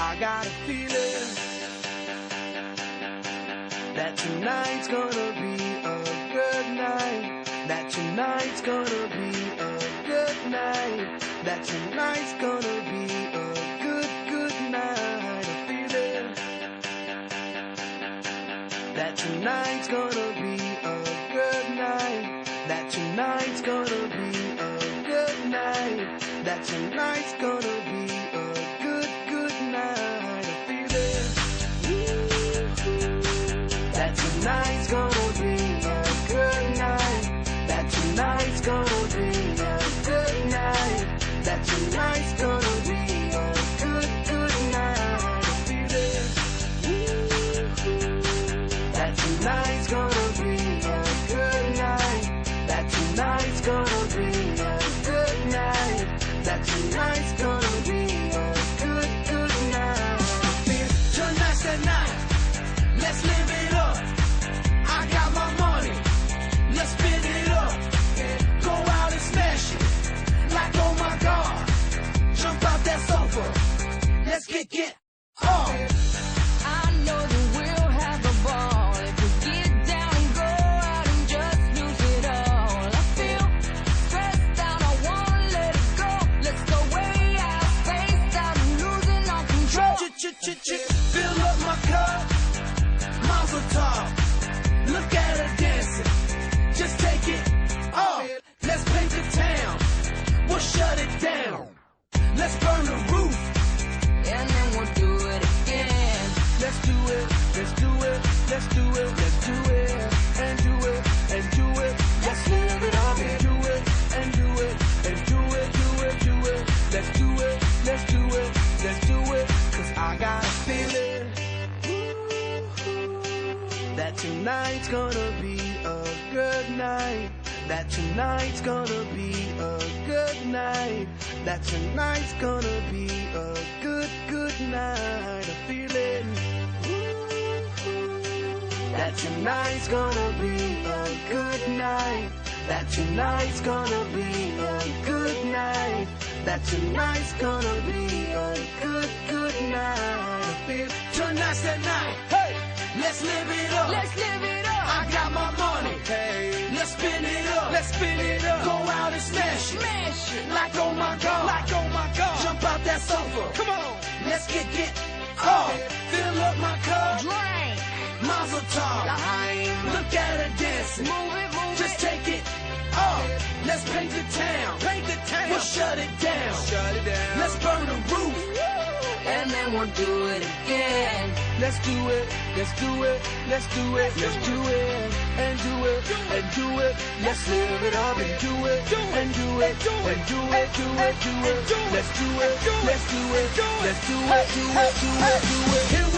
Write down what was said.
I got a feeling that tonight's gonna be a good night. That tonight's gonna be a good night. That tonight's gonna be a good night. A feeling that tonight's gonna be a good night. That tonight's gonna be a good night. That tonight's gonna be a good night. A feeling that tonight's gonna be a good night. That tonight's gonna be a good night. That tonight's gonna be a good night. A feeling that tonight's gonna be a good night. That tonight's gonna be a good night. That tonight's gonna be a good night. Tonight's the night. Let's live it up. I got my money. Let's spin it up. Go out and smash it. Like, oh my God. Jump out that sofa. Let's get off. I know that we'll have a ball if we get down and go out and just lose it all. I feel stressed out, I wanna let it go. Let's go way out, spaced out, and losing our control. Fill up my cup. Mazel tov. Look at her dancing. Just take it off. Let's paint the town. We'll shut it down. Let's burn the roof. And then we'll do it again. Let's do it. Let's do it. Let's do it. Let's do it. And do it. And do it. Let's live it up and do it. And do it. And do it. Do it. Do it. Let's do it. Let's do it. Let's do it. 'Cause I got a feeling that tonight's gonna be a good night. That tonight's gonna be a good night. That tonight's gonna be a good night. A feeling that tonight's gonna be a good night. That tonight's gonna be a good night. That tonight's gonna be a good night. A feeling tonight's the night. Hey, let's live it up. Let's live it up. I got my money. Hey, let's spin it up. Let's spin it up. Go out and smash it. Smash it. Like, oh my God. Like, oh my God. Jump out that sofa. Come on. Let's get off. Fill up my cup. Drink. Mazel tov. Lahaim. Look at her dancing. Move it, move Just it. take it off. Let's paint the town. Paint the town. We'll shut it down. Shut it down. Let's burn the roof. And then we'll do it again. Let's do it. Let's do it. Let's do it. Let's do it. And do it. And do it. Let's live it up and do it. And do it. And do it. Do it. Do it. Let's do it. Let's do it. Let's do it. Do it. Do it. Do it.